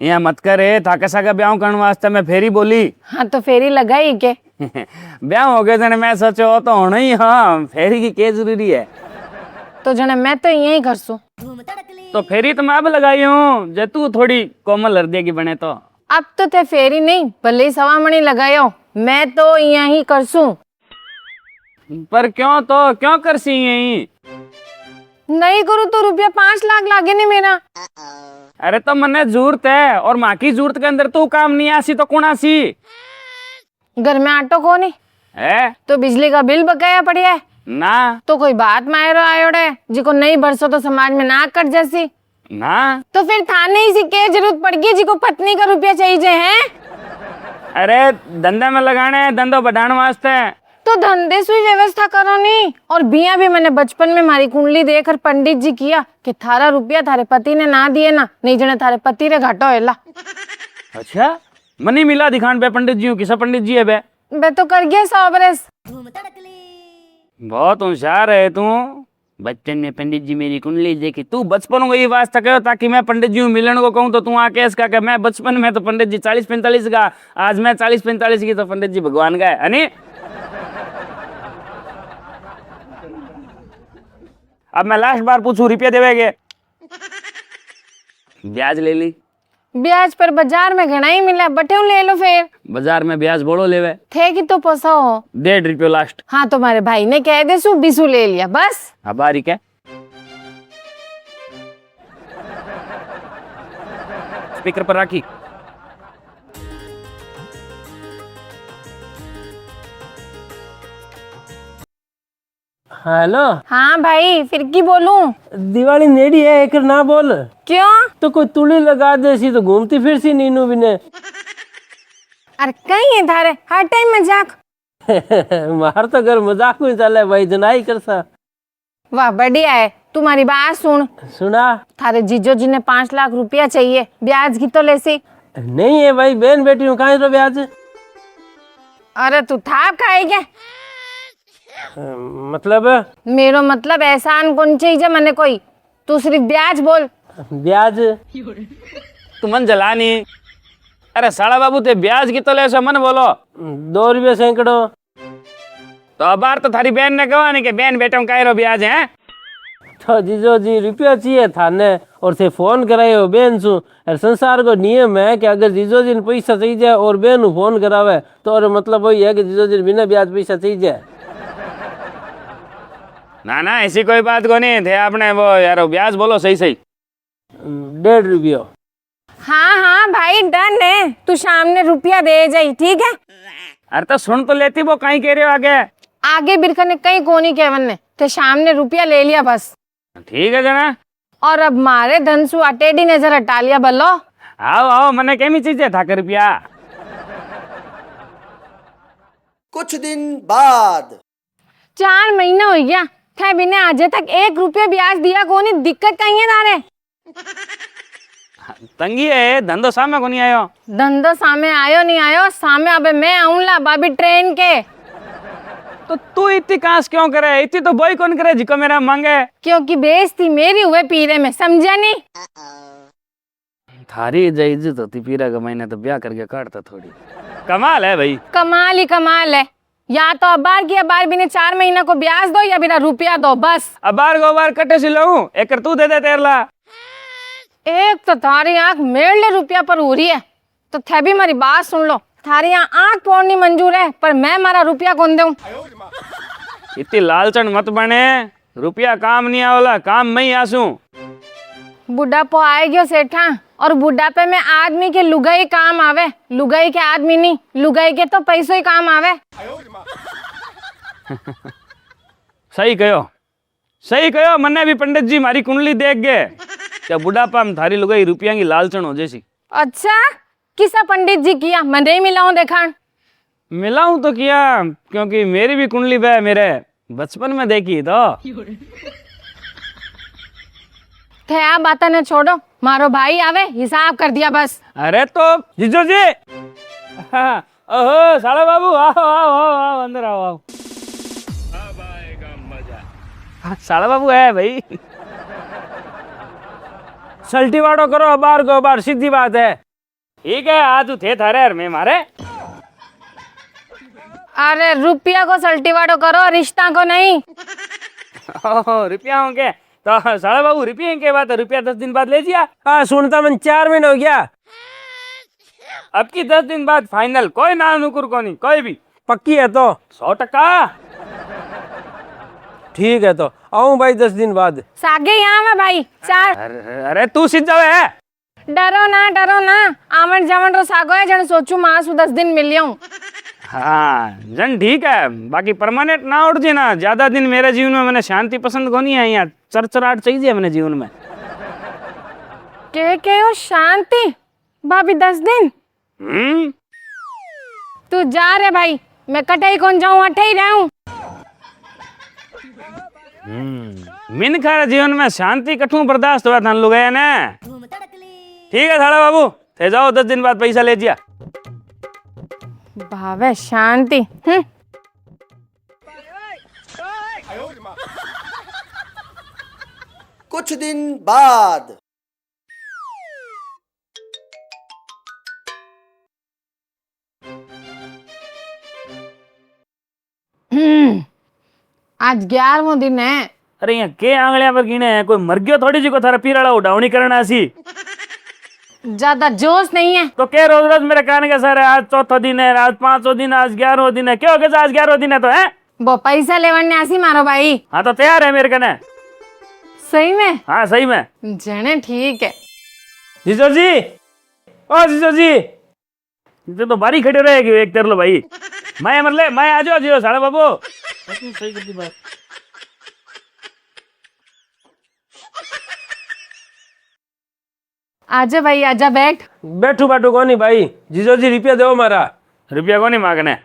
यहाँ मत करे थाके साके ब्याह करने वास्ते मैं फेरी बोली। हाँ तो फेरी लगाई के ब्याह हो गए जने मैं सोचो तो होना ही। हाँ फेरी की क्या जरूरी है। तो जने मैं तो यही कर सू। तो फेरी तो मैं अब लगाई हूँ जे तू थोड़ी कोमल हृदय की बने तो। अब तो थे फेरी नहीं भले ही सवा मणी लगायो, मैं तो यही कर सू। पर क्यों तो क्यों कर सी यही? नहीं करूँ तो रुपया 5 लाख लागे नहीं मेरा। अरे तो मने जरूरत है और माँ की जरूरत के अंदर तू काम नहीं आसी तो कौन आसी? घर में आटो को नहीं है तो बिजली का बिल बकाया पड़िया है ना। तो कोई बात मायरो आयोड़े जिको नहीं भरसो तो समाज में नाक कट जैसी ना तो फिर थाने ही के जरूरत पड़ गई जिको पत्नी का रुपया चाहिए है। अरे धंधे में लगाने है, धंधो बढ़ाने वास्ते। तो धंधे से व्यवस्था करो नहीं। और बिया भी मैंने बचपन में मारी कुंडली देखकर पंडित जी किया कि थारा रुपया थारे पति ने ना दिए ना नहीं जने थारे पति रे घाटो हेला। अच्छा मनी मिला दिखान बे पंडित जी किसा पंडित जी है बे? बे तो कर गया 100 बरस। बहुत होशियार है तू। बचपन में पंडित जी मेरी कुंडली देखी, तू बचपन को ये वास्ता कहो ताकि मैं पंडित जी मिलने को कहूँ तो तू आके इसका कि मैं बचपन में तो पंडित जी 40-45 का, आज मैं 40-45 की तो पंडित जी भगवान का है नहीं? अब मैं लास्ट बार पूछू रुपया देवेगे? ब्याज ले ली। ब्याज पर बाजार में घना ही मिला बटे ले लो फिर। बाजार में ब्याज बोलो लेवे थे कि तो पोसा हो 1.5 रुपये लास्ट। हाँ तुम्हारे भाई ने कह दे सु 20 ले लिया बस। अब बारी क्या स्पीकर पर राखी। हेलो। हाँ भाई फिर की बोलूं? दिवाली नेड़ी है एक ना बोल। क्यों? तो कोई तुली लगा देसी तो घूमती फिर सी नीनू भी ने। अरे कहीं है थारे हर टाइम मजाक। मार तो घर मजाक में चले भाई जनाई कर सा। वाह बढ़िया है। तुम्हारी बात सुन। सुना। थारे जीजो जी ने 5 लाख रुपया चाहिए ब्याज की तो लेसी। नहीं है भाई बहन बेटी हूँ कहाँ ब्याज। अरे तू थाप खाएगा? मतलब मेरो मतलब एहसान कौन चाहिए मने कोई, तू सिर्फ ब्याज बोल। ब्याज तू मन जलानी। अरे साला बाबू ते ब्याज की तो ले सो मन बोलो 2 रुपये सैकड़ो। तो अब बार तो थारी बहन ने कहा नहीं कि बहन बेटों का ब्याज है। तो जीजो जी रुपया चाहिए थाने और से फोन करायो बहन सु। संसार को नियम है कि अगर जीजो जी ने पैसा चाहिए और बहन फोन करावे तो और मतलब वही है कि जीजो जी बिना ब्याज पैसा चाहिए। ना ना ऐसी कोई बात को नहीं थे आपने वो यार ब्याज बोलो सही सही। 1.5 रुपया। हाँ हाँ भाई डन है, तू शाम ने रुपया दे जाई ठीक है। अरे तो सुन तो लेती वो कहीं कह रहे हो आगे आगे बिरखा ने कहीं कोनी केवन ने तो शाम ने रुपया ले लिया बस। ठीक है जना। और अब मारे धनसु अटेडी नजर हटा लिया बल्लो। आओ आओ मने केमी चीजें था कर रुपया। कुछ दिन बाद 4 महीना हो गया थे बिने आज तक 1 रुपया ब्याज दिया कोनी। दिक्कत कहीं है तारे? तंगी है धंधो सामे को नहीं आयो। धंधो सामे आयो नहीं आयो सामे अबे मैं आऊंला बाबी ट्रेन के। तो तू इतनी कांस क्यों करे? इतनी तो बोई कौन करे जिको मेरा मांगे। क्योंकि बेइज्जती मेरी हुए पीरे में समझा नहीं। थारी इज्जत होती पीरा का महीने तो ब्याह करके काटता थोड़ी। कमाल है भाई। कमाल ही कमाल है। या तो अबार की अबार भी ने 4 महीना को ब्याज दो या बिना रुपया दो बस। अबार को अबार कटे से लूं एक तू दे दे तेरला। एक तो थारी आंख मेरे लिए रुपया पर हो रही है तो थे भी मेरी बात सुन लो। थारी आंख फोड़नी मंजूर है पर मैं मारा रुपया कौन दूं। इतनी लालचन मत बने। रुपया काम नहीं आवला काम मैं ही आसू। बुढ़ापो आएगी सेठा और बुढ़ापे में आदमी के लुगाई काम आवे, लुगाई के आदमी नहीं, लुगाई के तो पैसों ही काम आवे। सही कहो मन्ने भी पंडित जी मारी कुंडली देख गए क्या बुढ़ापा में थारी लुगाई रुपया की लालचन हो जैसी। अच्छा किसा पंडित जी किया मैं नहीं मिलाऊं देखा। मिलाऊं तो किया क्योंकि मेरी भी कुंडली पे मेरे बचपन में देखी तो। थे आप बाता ने छोड़ो मारो भाई आवे हिसाब कर दिया बस। अरे तो जीजो जी ओहो साला बाबू आओ आओ आओ आओ अंदर आओ आओ। अब आएगा मजा। साला बाबू है भाई। सल्टी वाड़ो करो अबार को अबार, सीधी बात है। ठीक है, आज तू थे थारे में मारे। अरे रुपया को सल्टीवाड़ो करो, रिश्ता को नहीं। ओहो, रुपया होंगे तो साला बाबू रुपये के बात है, रुपया 10 दिन बाद ले जिया। हाँ सुनता मन 4 महीने हो गया। अब की 10 दिन बाद फाइनल, कोई ना नुकुर को नहीं, कोई भी। पक्की है तो? 100%। ठीक है तो आऊं भाई 10 दिन बाद। सागे यहाँ में भाई 4। अरे तू सीध जावे है। डरो ना आमन जामन रो सागो है जन सोचू मासू 10 दिन मिलियो। हाँ जन ठीक है, बाकी परमानेंट ना उठ जी ना। ज्यादा दिन मेरे जीवन में मैंने शांति पसंद को नहीं है, यहाँ चरचराहट चाहिए मैंने जीवन में। के हो शांति भाभी 10 दिन? तू जा रे भाई, मैं कटाई कौन जाऊं, अठे ही रहूं। मिन खारे जीवन में शांति कठू बर्दाश्त हुआ था लोग है ना। ठीक है थाड़ा बाबू, थे जाओ 10 दिन बाद पैसा ले जिया। भावे शांति। कुछ दिन बाद। आज 11वां दिन है। अरे यहाँ के आंगलियां पर गिने हैं, कोई मर गयो थोड़ी जी को थारा पीराड़ा उड़ावनी करना सी। ज्यादा जोश नहीं है तो क्या रोज रोज मेरे कान के सर है, आज चौथा दिन है, आज 5वां दिन, आज 11वां दिन है। क्यों हो गया आज 11वां दिन है तो है? वो पैसा लेवने आसी मारो भाई। हाँ तो तैयार है मेरे कने। सही में? हाँ सही में। जने ठीक है। जीजो जी, ओ जीजो जी, ये तो बारी खड़े रहेगी एक तेर लो भाई। मैं मतलब मैं आ जाओ जियो साड़ा बाबू। सही करती बात। आजा भाई आजा, बैठ। बैठू बैठू को नहीं भाई। जीजो जी रुपया दो मारा। रुपया को नहीं मांगने।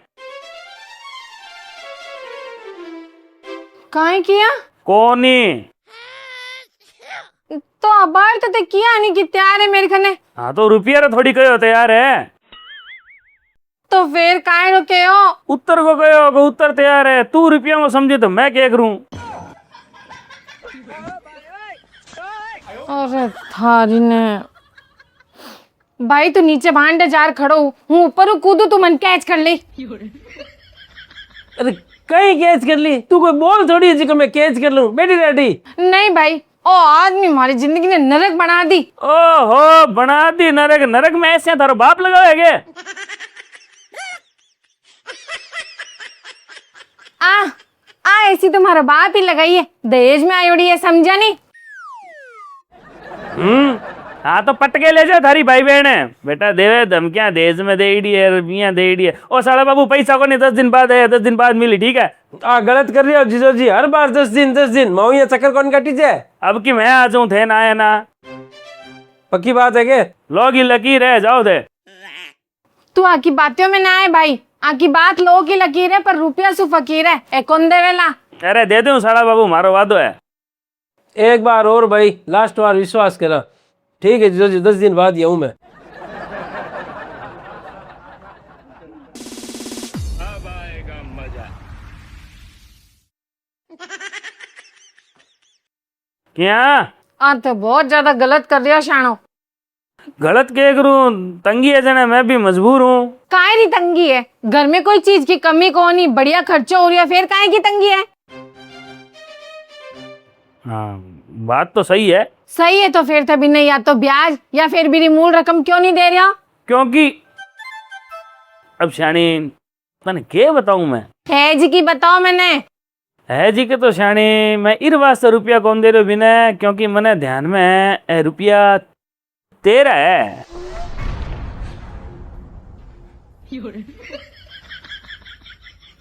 काहे किया? कोनी। तो अबार तो ते किया नहीं कि तैयार है मेरे खने। हाँ तो रुपया तो थोड़ी कहो तैयार है। तो फिर काहे रुके हो? उत्तर को कहो को उत्तर तैयार है। तू रुपया में समझे तो मैं क्या करूं? अरे थारी ने भाई, तू नीचे भांडे जार खड़ो हूँ, ऊपर कूदू तू मन कैच कर ले। अरे कहीं कैच कर ली? तू कोई बोल थोड़ी है जिसको मैं कैच कर लूं। बेटी रेडी। नहीं भाई, ओ आदमी हमारी जिंदगी ने नरक बना दी। ओहो बना दी नरक। नरक में ऐसे थारो बाप लगाओगे? ऐसी तुम्हारा बाप ही लगाई है, दहेज में आई उड़ी है, समझा नहीं? हाँ तो पटके ले जाओ थारी भाई बहन है। बेटा देवे धमकियां दहेज में दे दी है, रुपया दे दी है। ओ साला बाबू पैसा को नहीं 10 दिन बाद है, 10 दिन बाद मिली। ठीक है गलत कर रही हो जीजो जी, हर बार 10 दिन 10 दिन माऊ ये चक्कर कौन काटी जाए। अब की मैं आ जाऊं थे ना है ना। पक्की बात है के? लोग ही लकीर है, जाओ थे। तू आकी बातों में ना आए भाई, आकी बात लोग की लकीर है पर रुपया सु फकीर है। ए कौन देवेला? अरे दे दूं साला बाबू, मारो वादो है। एक बार और भाई, लास्ट बार विश्वास करा। ठीक है जीजो जी, 10 दिन बाद ही आऊं मैं। अब आएगा मजा। क्या? तो बहुत ज्यादा गलत कर दिया शानो। गलत क्या करूं? तंगी है जना, मैं भी मजबूर हूँ। काहे नहीं तंगी है? घर में कोई चीज की कमी को नहीं, बढ़िया खर्चा हो रही है, फिर काहे की तंगी है? हाँ बात तो सही है। सही है तो फिर तभी नहीं, या तो ब्याज या फिर मेरी मूल रकम क्यों नहीं दे रहा? क्योंकि अब शानी मैंने क्या बताऊं मैं। है जी की बताओ मैंने। है जी के तो शानी मैं इर वास्ते रुपया कौन दे रहे बिना, क्योंकि मैंने ध्यान में रुपया तेरा है।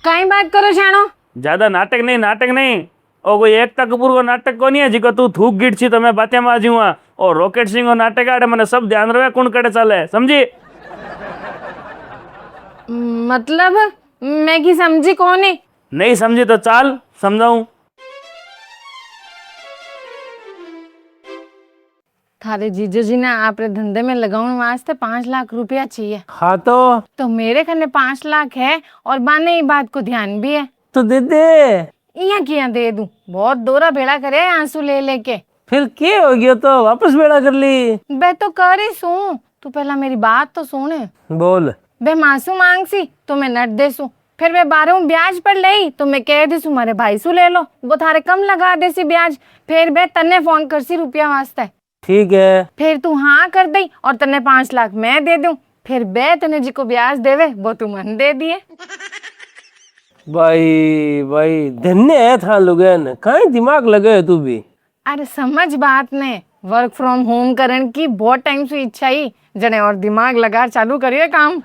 कहीं बात करो शानो। ज्यादा नाटक नहीं। और कोई एकता कपूर को नाटक को नहीं है जिको तू थूक गिट छी तो मैं बातें में आ जाऊंगा। और रॉकेट सिंह को नाटक आड़े मैंने सब ध्यान रहे कौन कड़े चले, समझी? मतलब मैं की समझी कौन है? नहीं समझी तो चाल समझाऊं। थारे जीजू जी ने आपरे धंधे में लगाने वास्ते 5 लाख रुपया चाहिए। हाँ तो मेरे खने 5 लाख है और बाने ही बात को ध्यान भी है। दे दे। यहाँ किया दे दूं? बहुत दोरा भेड़ा करे आंसू ले लेके। फिर क्या हो गया तो वापस बेड़ा कर ली? बे तो कर ही सू, तू पहला मेरी बात तो सुन। बोल। बे मासू मांग सी तो मैं नट दे सू, फिर वे 12 ब्याज पर ले तो मैं कह दे सू मारे भाई सू ले लो, वो थारे कम लगा दे सी ब्याज। फिर बे तन्ने फोन कर सी रुपया वास्ते, ठीक है। फिर तू हाँ कर दई और तन्ने 5 लाख मैं दे दूं, फिर बे तन्ने जी को ब्याज देवे वो तू मन दे दिए। भाई भाई धन्य है था लुगन, कहीं दिमाग लगे तू भी। अरे समझ बात ने, वर्क फ्रॉम होम करन की बहुत टाइम से इच्छा ही जने और दिमाग लगा चालू करिए काम।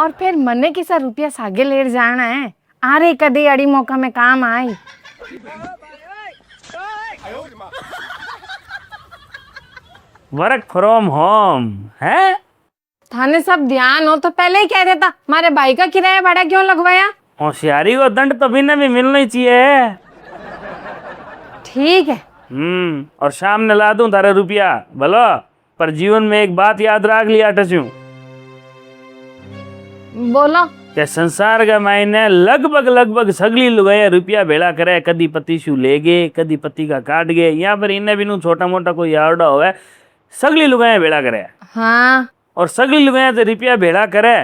और फिर मने की सा रुपया सागे लेर जाना है, आ रे कदी अड़ी मौका में काम आई। वर्क फ्रॉम होम है? थाने सब ध्यान हो तो पहले ही कह देता, मारे भाई का किराया भाड़ा क्यों लगवाया। होशियारी को दंड तो बिना भी मिलना ही चाहिए। ठीक है। और शाम ने ला दूं तारे रुपया भलो, पर जीवन में एक बात याद रख लिया टचू बोलो। के संसार का मायने लगभग सगली लुगाया रुपया भेड़ा करे, कदी पति शू ले गए, कदी पति का काट गए, यहाँ पर इन्हें भी छोटा मोटा कोई आवड़ा होवे, सगली लुगाया भेड़ा करे। हाँ और सगली लुगाया तो रुपया भेड़ा करे,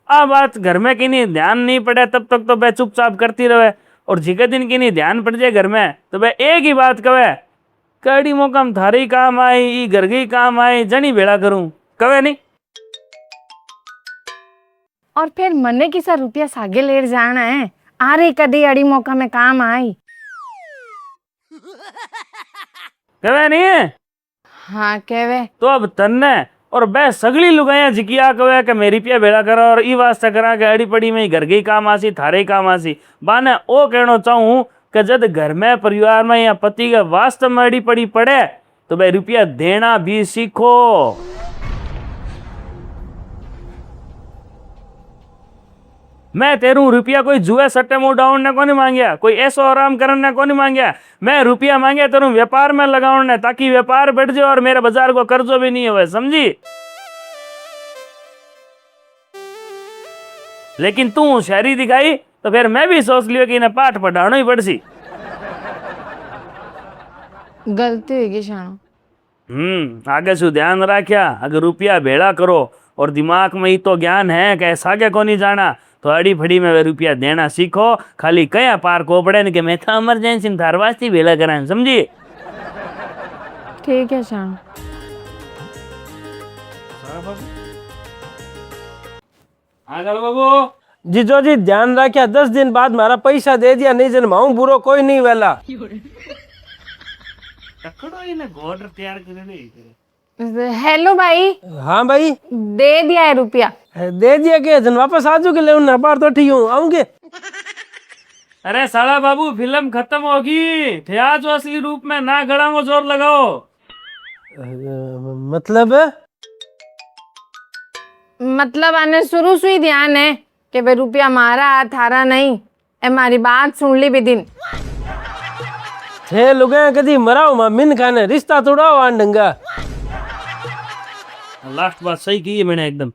आ बात घर में की नहीं ध्यान नहीं पड़े तब तक तो वह चुपचाप करती रहे, और जिके दिन की नहीं ध्यान पड़ जाए घर में तो वह एक ही बात कवे, कड़ी मौका थारे ही काम आई, ई घर गई काम आई, जनी भेड़ा करूं, कवे नहीं। और फिर मने की सा रुपया सागे लेर जाना है, आ रे कदी अड़ी मौका में काम आई। कवे नहीं है? हाँ कहवे। तो अब तन्ने और बे सगली लुगाया जिकिया कवे कि मेरी रुपया भेड़ा करा और ई वास्ते करा कि अड़ी पड़ी में घर गई काम आसी, थारे ही काम आसी। बाने ओ कहना चाहूं कि जब घर में परिवार में या पति के वास्तव में अड़ी पड़ी पड़े तो भाई रुपया देना भी सीखो। मैं तेरू रुपया कोई जुए सट्टे मुंह डाउन ने को नहीं मांगया, कोई ऐसो आराम करने ने को नहीं मांगया, मैं रुपया मांगया तेरू व्यापार में लगाउन ने, ताकि व्यापार बढ़ जाए और मेरे बाजार को कर्जो भी नहीं होवे, समझी। लेकिन तू शहरी दिखाई तो फिर मैं भी सोच लियो कि इन्हें पाठ पढ़ाना ही पड़सी। गलती होगी शानो। आगे से ध्यान रखिया, अगर रुपया भेड़ा करो और दिमाग में ही तो ज्ञान है कि ऐसा के को नहीं जाना तो अड़ी फड़ी में वे रुपया देना सीखो। खाली कया पार को पड़े कि मैं था इमरजेंसी थारवास्ती भेड़ा करा, समझी। ठीक है शानो। आगल बाबू। जीजो जी ध्यान रखिया, 10 दिन बाद मारा पैसा दे दिया, नहीं जन माऊ बुरो कोई नहीं वेला। हेलो भाई। हाँ भाई दे दिया है रुपया। दे दिया के जन वापस आ जाओगे ले ना, बार तो ठीक हूँ आऊंगे। अरे साला बाबू फिल्म खत्म होगी, थे आज असली रूप में ना गड़ा को जोर लगाओ। मतलब आने शुरू से ही ध्यान है कि भाई रुपया मारा थारा नहीं, हमारी बात सुन ली भी दिन। थे लुगाया कदी मराओ मा मिन खाने रिश्ता तोड़ाओ आन ढंगा। लास्ट बात सही की है मैंने एकदम।